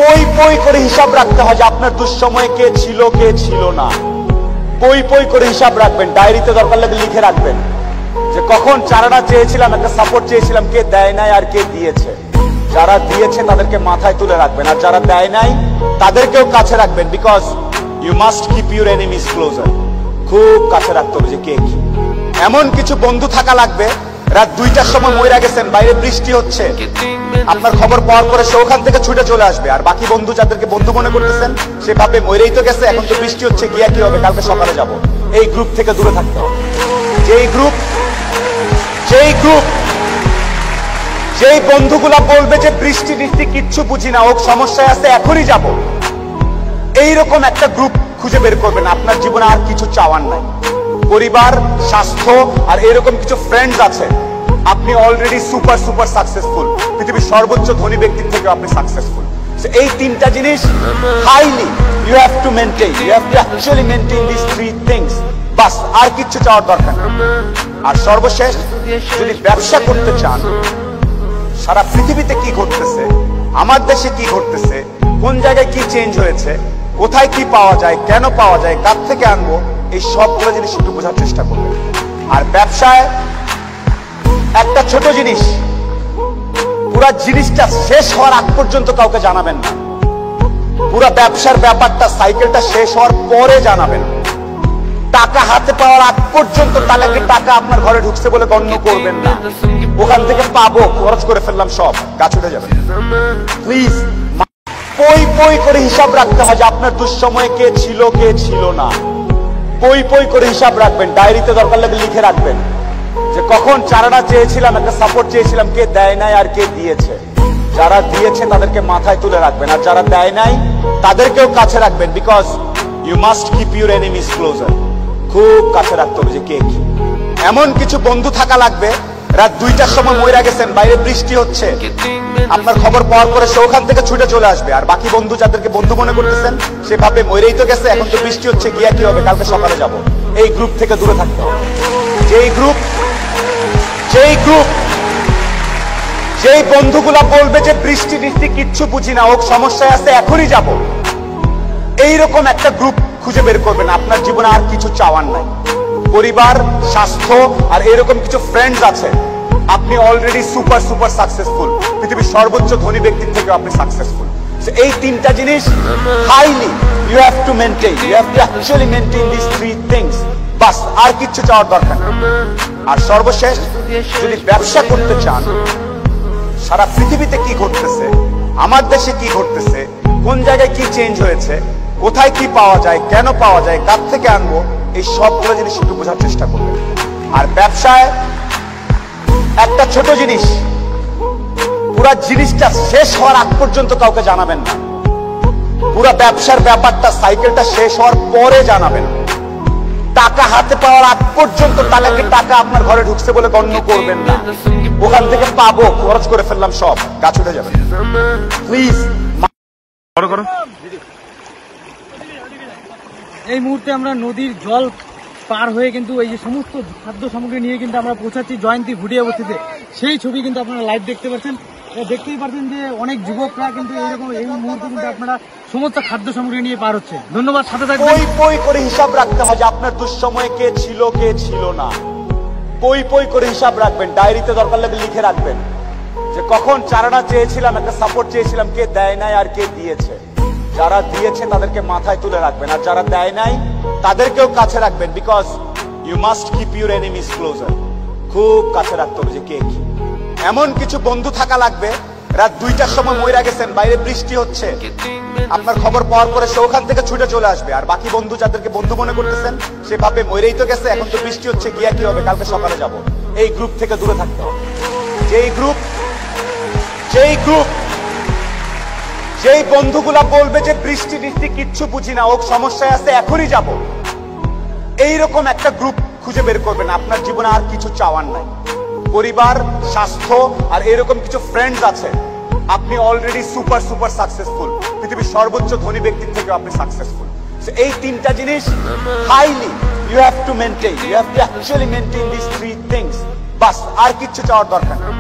পই পই করে হিসাব রাখতে হয় যে আপনার দুঃসময়ে কে ছিল না। পই পই করে হিসাব রাখবেন, ডায়েরিতে দরকার লাগলে লিখে রাখবেন যে কখন চারানা চেয়েছিলাম, একটা সাপোর্ট চেয়েছিলাম, কে দেয় নাই আর কে দিয়েছে। যারা দিয়েছে তাদেরকে মাথায় তুলে রাখবেন, আর যারা দেয় নাই তাদেরকেও কাছে রাখবেন, because you must keep your enemies closer. খুব কাছে রাখতে হবে যে কে কি। এমন কিছু বন্ধু থাকা লাগবে, রাত 2টার সময় মইরা গেছেন, বাইরে বৃষ্টি হচ্ছে, আপনার খবর পাওয়ার পরে সে ওখান থেকে ছুটে চলে আসবে, আর বাকি বন্ধু যাদেরকে বন্ধু মনে করতেছেন সে ভাবে মইরেই তো গেছে, এখন তো বৃষ্টি হচ্ছে, গিয়া কি হবে, কালকে সকালে যাব। এই গ্রুপ থেকে দূরে থাকতে হবে। যেই বন্ধুগুলা বলবে যে বৃষ্টি বৃষ্টি কিচ্ছু বুঝি না, ও সমস্যায় আছে, এখনই যাব, এইরকম একটা গ্রুপ খুঁজে বের করবেন। আপনার জীবনে আর কিছু চাওয়ার নাই, পরিবার, স্বাস্থ্য, আর এরকম কিছু ফ্রেন্ডস আছে। আপনি অলরেডি সুপার সুপার সাকসেসফুল, পৃথিবীর সর্বোচ্চ ধনী ব্যক্তির থেকে আপনি সাকসেসফুল। এই তিনটা জিনিস highly you have to maintain, you have to actually maintain this three things. বাস, আর কিচ্ছু চাওয়ার দরকার নেই। আর সর্বশেষ, যদি ব্যবসা করতে চান, সারা পৃথিবীতে কি ঘটতেছে, আমার দেশে কি ঘটতেছে, কোন জায়গায় কি চেঞ্জ হয়েছে, কোথায় কি পাওয়া যায়, কেন পাওয়া যায়, কার থেকে আনবো, এই সবগুলো জিনিস একটু বোঝার চেষ্টা করবেন। আর ব্যবসায় একটা ছোট জিনিস, পুরা জিনিসটা শেষ হওয়ার আগ পর্যন্ত কাউকে জানাবেন না। পুরা ব্যবসার ব্যাপারটা, সাইকেলটা শেষ হওয়ার পরে জানাবেন। টাকা হাতে পাওয়ার আগ পর্যন্ত তাহলে টাকা আপনার ঘরে ঢুকছে বলে গণ্য করবেন না। ওখান থেকে পাবো, খরচ করে ফেললাম, সব গাছ উঠে যাবে। প্লিজ পই পই করে হিসাব রাখতে হয় যে আপনার দুঃসময়ে কে ছিল না। পই পই করে হিসাব রাখবেন, ডায়েরিতে দরকার লাগলে লিখে রাখবেন যে কখন চারানা চেয়েছিলাম, একটা সাপোর্ট চেয়েছিলাম, কে দেয় নাই আর কে দিয়েছে। যারা দিয়েছে তাদেরকে মাথায় তুলে রাখবেন, আর যারা দেয় নাই তাদেরকেও কাছে রাখবেন, because you must keep your enemies closer. খুব কাছে রাখতে হবে যে কে কি। এমন কিছু বন্ধু থাকা লাগবে, রাত 2টার সময় মইরা গেছেন, বাইরে বৃষ্টি হচ্ছে, আপনার খবর পাওয়ার পরে সে ওখান থেকে ছুটে চলে আসবে, আর বাকি বন্ধু যাদেরকে বন্ধু মনে করতেছেন সে ভাবে মইরেই তো গেছে, এখন তো বৃষ্টি হচ্ছে, গিয়া কি হবে, কালকে সকালে যাব। এই গ্রুপ থেকে দূরে থাকতে হবে। যেই বন্ধুগুলা বলবে যে বৃষ্টি বৃষ্টি কিচ্ছু বুঝি না, ও সমস্যায় আছে, এখনই যাব, এইরকম একটা গ্রুপ খুঁজে বের করবেন। আপনার জীবনে আর কিছু চাওয়ার নাই, পরিবার, স্বাস্থ্য, আর এরকম কিছু ফ্রেন্ডস আছে। আপনি অলরেডি সুপার সুপার সাকসেসফুল, পৃথিবীর সর্বোচ্চ ধনী ব্যক্তির থেকে আপনি সাকসেসফুল। এই তিনটা জিনিস highly you have to maintain, you have to actually maintain this three things. বাস, আর কিচ্ছু চাওয়ার দরকার নেই। আর সর্বশেষ, যদি ব্যবসা করতে চান, সারা পৃথিবীতে কি ঘটতেছে, আমার দেশে কি ঘটতেছে, কোন জায়গায় কি চেঞ্জ হয়েছে, কোথায় কি পাওয়া যায়, কেন পাওয়া যায়, কার থেকে আনবো, এই সবগুলো জিনিস একটু বোঝার চেষ্টা করবেন। আর ব্যবসায় একটা ছোট জিনিস, পুরা জিনিসটা শেষ হওয়ার আগ পর্যন্ত কাউকে জানাবেন না। পুরা ব্যবসার ব্যাপারটা, সাইকেলটা শেষ হওয়ার পরে জানাবেন। টাকা হাতে পাওয়ার আগ পর্যন্ত তাহলে টাকা আপনার ঘরে ঢুকছে বলে গণ্য করবেন না। ওখান থেকে পাবো, খরচ করে ফেললাম, সব গাছ উঠে যাবে। প্লিজ। এই মুহূর্তে আমরা নদীর জল পার হয়ে কিন্তু এই যে সমস্ত খাদ্য সামগ্রী নিয়ে কিন্তু আমরা পৌঁছাচ্ছি জয়ন্তী ভুটিয়া বস্তিতে। সেই ছবি কিন্তু আপনারা লাইভ দেখতে পাচ্ছেন। দেখতেই পাচ্ছেন যে অনেক যুবকরা কিন্তু এইরকম এই মুহূর্তে কিন্তু আপনারা সমস্ত খাদ্য সামগ্রী নিয়ে পার হচ্ছে। ধন্যবাদ, সাথে থাকবেন। পই পই করে হিসাব রাখতে হয় যে আপনার দুঃসময়ে কে ছিল না। পই পই করে হিসাব রাখবেন, ডায়েরিতে দরকার লাগলে লিখে রাখবেন যে কখন চারানা চেয়েছিলাম, একটা সাপোর্ট চেয়েছিলাম, কে দেয় নাই আর কে দিয়েছে। যারা দিয়েছে তাদেরকে মাথায় তুলে রাখবেন, আর যারা দেয় নাই তাদেরকেও কাছে রাখবেন, because you must keep your enemies closer. খুব কাছে রাখতে হবে যে কে কি। এমন কিছু বন্ধু থাকা লাগবে, রাত 2টার সময় মইরা গেছেন, বাইরে বৃষ্টি হচ্ছে, আপনার খবর পাওয়ার পরে সে ওখান থেকে ছুটে চলে আসবে, আর বাকি বন্ধু যাদেরকে বন্ধু মনে করতেছেন সে ভাবে মইরেই তো গেছে, এখন তো বৃষ্টি হচ্ছে, গিয়া কি হবে, কালকে সকালে যাব। এই গ্রুপ থেকে দূরে থাকতে হবে। যেই বন্ধুগুলা বলবে যে বৃষ্টি বৃষ্টি কিচ্ছু বুঝি না, ও সমস্যায় আছে, এখনই যাব, এইরকম একটা গ্রুপ খুঁজে বের করবেন। আপনার জীবনে আর কিছু চাওয়ার নাই, পরিবার, স্বাস্থ্য, আর এরকম কিছু ফ্রেন্ডস আছে। আপনি অলরেডি সুপার সুপার সাকসেসফুল, পৃথিবীর সর্বোচ্চ ধনী ব্যক্তির থেকে আপনি সাকসেসফুল। এই তিনটা জিনিস highly you have to maintain, you have to actually maintain this three things. বাস, আর কিচ্ছু চাওয়ার দরকার নেই।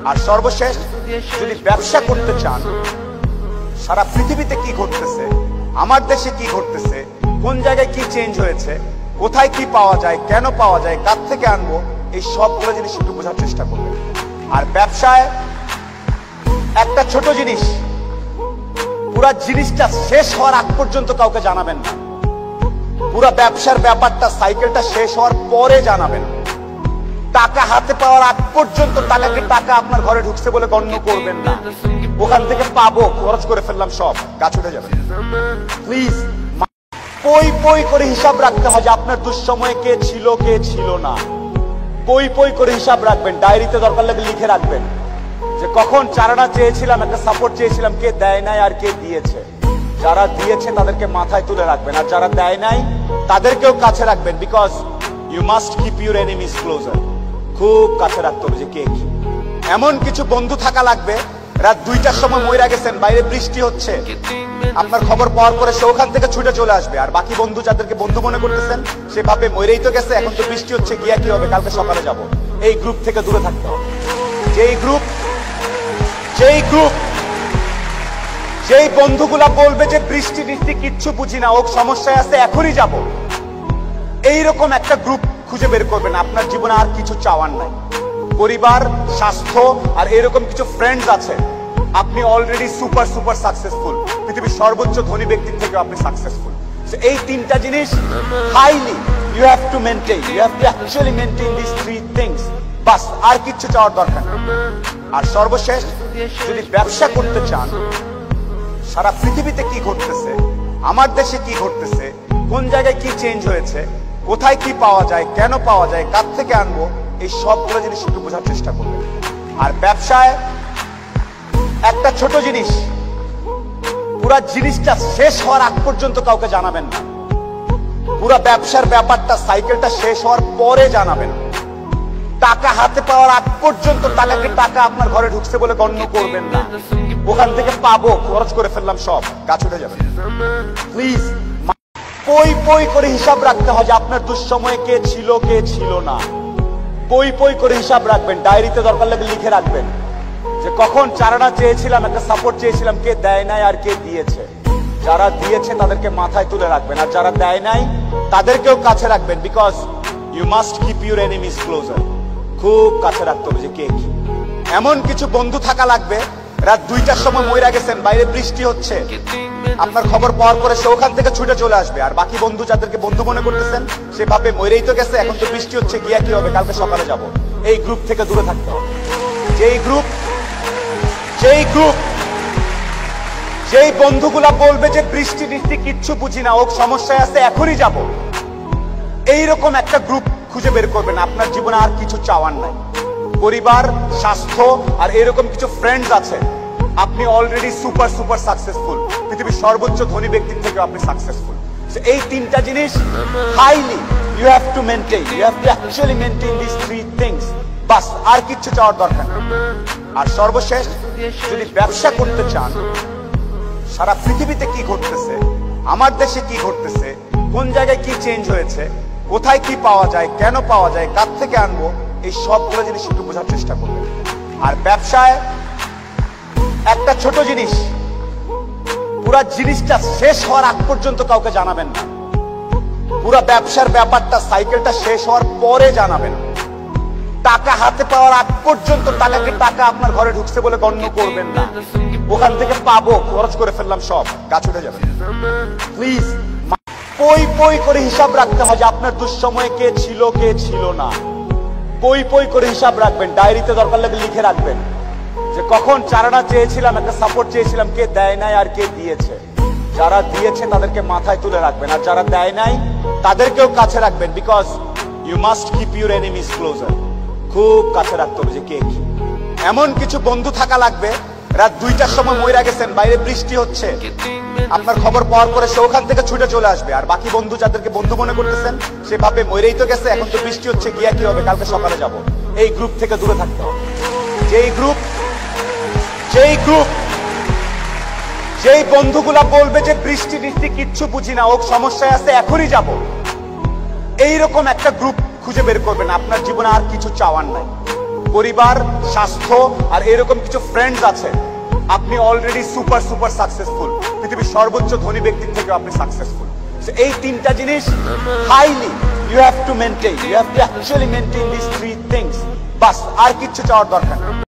আর সর্বশেষ, যদি ব্যবসা করতে চান, সারা পৃথিবীতে কি ঘটতেছে, আমার দেশে কি ঘটতেছে, কোন জায়গায় কি চেঞ্জ হয়েছে, কোথায় কি পাওয়া যায়, কেন পাওয়া যায়, কার থেকে আনবো, এই সবগুলো জিনিস একটু বোঝার চেষ্টা করবেন। আর ব্যবসায় একটা ছোট জিনিস, পুরা জিনিসটা শেষ হওয়ার আগ পর্যন্ত কাউকে জানাবেন না। পুরা ব্যবসার ব্যাপারটা, সাইকেলটা শেষ হওয়ার পরে জানাবেন। টাকা হাতে পাওয়ার আগ পর্যন্ত টাকা আপনার ঘরে ঢুকছে বলে গণ্য করবেন না। ওখান থেকে পাবো, খরচ করে ফেললাম, সব গাছ উঠে যাবে। প্লিজ পই পই করে হিসাব রাখতে হয় যে আপনার দুঃসময়ে কে ছিল কে ছিল না। পই পই করে হিসাব রাখবেন, ডায়েরিতে দরকার লাগে লিখে রাখবেন যে কখন চারানা চেয়েছিলাম, একটা সাপোর্ট চেয়েছিলাম, কে দেয় নাই আর কে দিয়েছে। যারা দিয়েছে তাদেরকে মাথায় তুলে রাখবেন, আর যারা দেয় নাই তাদেরকেও কাছে রাখবেন। Because you must keep your enemies closer. খুব কাছে রাখতে হবে যে কে কি। এমন কিছু বন্ধু থাকা লাগবে, রাত 2টার সময় মইরা গেছেন, বাইরে বৃষ্টি হচ্ছে, আপনার খবর পাওয়ার পরে সে ওখান থেকে ছুটে চলে আসবে। আর বাকি বন্ধু যাদেরকে বন্ধু মনে করতেছেন, সে ভাবে মইরেই তো গেছে, এখন তো বৃষ্টি হচ্ছে, গিয়া কি হবে, কালকে সকালে যাব। এই গ্রুপ থেকে দূরে থাকতে হবে। যেই বন্ধুগুলা বলবে যে বৃষ্টি বৃষ্টি কিচ্ছু বুঝি না, ও সমস্যায় আছে, এখনই যাব, এইরকম একটা গ্রুপ খুঁজে বের করবেন। আপনার জীবনে আর কিছু চাওয়ার নাই, পরিবার, স্বাস্থ্য, আর এরকম কিছু ফ্রেন্ডস আছে। আপনি অলরেডি সুপার সুপার সাকসেসফুল, পৃথিবীর সর্বোচ্চ ধনী ব্যক্তির থেকে আপনি সাকসেসফুল। এই তিনটা জিনিস highly you have to maintain, you have to actually maintain this three things. বাস, আর কিচ্ছু চাওয়ার দরকার নেই। আর সর্বশেষ, যদি ব্যবসা করতে চান, সারা পৃথিবীতে কি ঘটতেছে, আমার দেশে কি ঘটতেছে, কোন জায়গায় কি চেঞ্জ হয়েছে, কোথায় কি পাওয়া যায়, কেন পাওয়া যায়, কার থেকে আনবো, এই সবগুলো জিনিস একটু বোঝার চেষ্টা করবেন। আর ব্যবসায় একটা ছোট জিনিস, পুরা জিনিসটা শেষ হওয়ার আগ পর্যন্ত কাউকে জানাবেন না। পুরা ব্যবসার ব্যাপারটা, সাইকেলটা শেষ হওয়ার পরে জানাবেন। টাকা হাতে পাওয়ার আগ পর্যন্ত টাকা আপনার ঘরে ঢুকছে বলে গণ্য করবেন না। ওখান থেকে পাবো, খরচ করে ফেললাম, সব গাছ উঠে যাবে। প্লিজ পই পই করে হিসাব রাখতে হয় যে আপনার দুঃসময়ে কে ছিল কে ছিল না। পই পই করে হিসাব রাখবেন, ডায়েরিতে দরকার লাগে লিখে রাখবেন যে কখন চারানা চেয়েছিলাম, একটা সাপোর্ট চেয়েছিলাম, কে দেয় নাই আর কে দিয়েছে। যারা দিয়েছে তাদেরকে মাথায় তুলে রাখবেন, আর যারা দেয় নাই তাদেরকেও কাছে রাখবেন। Because you must keep your enemies closer. খুব কাছে রাখতে হবে যে কে কি। এমন কিছু বন্ধু থাকা লাগবে, রাত 2টার সময় মইরা গেছেন, বাইরে বৃষ্টি হচ্ছে, আপনার খবর পাওয়ার পরে সে ওখান থেকে ছুটে চলে আসবে। আর বাকি বন্ধু যাদেরকে বন্ধু মনে করতেছেন, সে ভাবে মইরেই তো গেছে, এখন তো বৃষ্টি হচ্ছে, গিয়া কি হবে, কালকে সকালে যাব। এই গ্রুপ থেকে দূরে থাকতে হবে। যেই বন্ধুগুলা বলবে যে বৃষ্টি বৃষ্টি কিচ্ছু বুঝি না, ও সমস্যায় আছে, এখনই যাব, এইরকম একটা গ্রুপ খুঁজে বের করবেন। আপনার জীবনে আর কিছু চাওয়ার নাই, পরিবার, স্বাস্থ্য, আর এরকম কিছু ফ্রেন্ডস আছে। আপনি অলরেডি সুপার সুপার সাকসেসফুল, পৃথিবীর সর্বোচ্চ ধনী ব্যক্তির থেকে আপনি সাকসেসফুল। এই তিনটা জিনিস highly you have to maintain, you have to actually maintain this three things. বাস, আর কিচ্ছু চাওয়ার দরকার নেই। আর সর্বশেষ, যদি ব্যবসা করতে চান, সারা পৃথিবীতে কি ঘটতেছে, আমার দেশে কি ঘটতেছে, কোন জায়গায় কি চেঞ্জ হয়েছে, কোথায় কি পাওয়া যায়, কেন পাওয়া যায়, কার থেকে আনবো, এই সবগুলো জিনিস একটু বোঝার চেষ্টা করবেন। আর ব্যবসায় একটা ছোট জিনিস, পুরা জিনিসটা শেষ হওয়ার আগ পর্যন্ত কাউকে জানাবেন না। পুরা ব্যবসার ব্যাপারটা, সাইকেলটা শেষ হওয়ার পরে জানাবেন। টাকা হাতে পাওয়ার আগ পর্যন্ত টাকা আপনার ঘরে ঢুকছে বলে গণ্য করবেন না। ওখান থেকে পাবো, খরচ করে ফেললাম, সব গাছ উঠে যাবে। প্লিজ পই পই করে হিসাব রাখতে হয় যে আপনার দুঃসময়ে কে ছিল কে ছিল না। পই পই করে হিসাব রাখবেন, ডায়েরিতে দরকার লাগে লিখে রাখবেন যে কখন চারানা চেয়েছিলাম, একটা সাপোর্ট চেয়েছিলাম, কে দেয় নাই আর কে দিয়েছে। যারা দিয়েছে তাদেরকে মাথায় তুলে রাখবেন, আর যারা দেয় নাই তাদেরকেও কাছে রাখবেন। Because you must keep your enemies closer. খুব কাছে রাখতে হবে যে কে কি। এমন কিছু বন্ধু থাকা লাগবে, রাত 2টার সময় মইরা গেছেন, বাইরে বৃষ্টি হচ্ছে, আপনার খবর পাওয়ার পরে সে ওখান থেকে ছুটে চলে আসবে। আর বাকি বন্ধু যাদেরকে বন্ধু মনে করতেছেন, সে ভাবে মইরেই তো গেছে, এখন তো বৃষ্টি হচ্ছে, গিয়া কি হবে, কালকে সকালে যাব। এই গ্রুপ থেকে দূরে থাকতে হবে। যেই বন্ধুগুলা বলবে যে বৃষ্টি বৃষ্টি কিচ্ছু বুঝি না, ও সমস্যায় আছে, এখনই যাব, এইরকম একটা গ্রুপ খুঁজে বের করবেন। আপনার জীবনে আর কিছু চাওয়ার নাই, পরিবার, স্বাস্থ্য, আর এরকম কিছু ফ্রেন্ডস আছে। আপনি অলরেডি সুপার সুপার সাকসেসফুল, পৃথিবীর সর্বোচ্চ ধনী ব্যক্তির থেকে আপনি সাকসেসফুল। এই তিনটা জিনিস highly you have to maintain, you have to actually maintain this three things. বাস আর কিচ্ছু চাওয়ার দরকার নেই।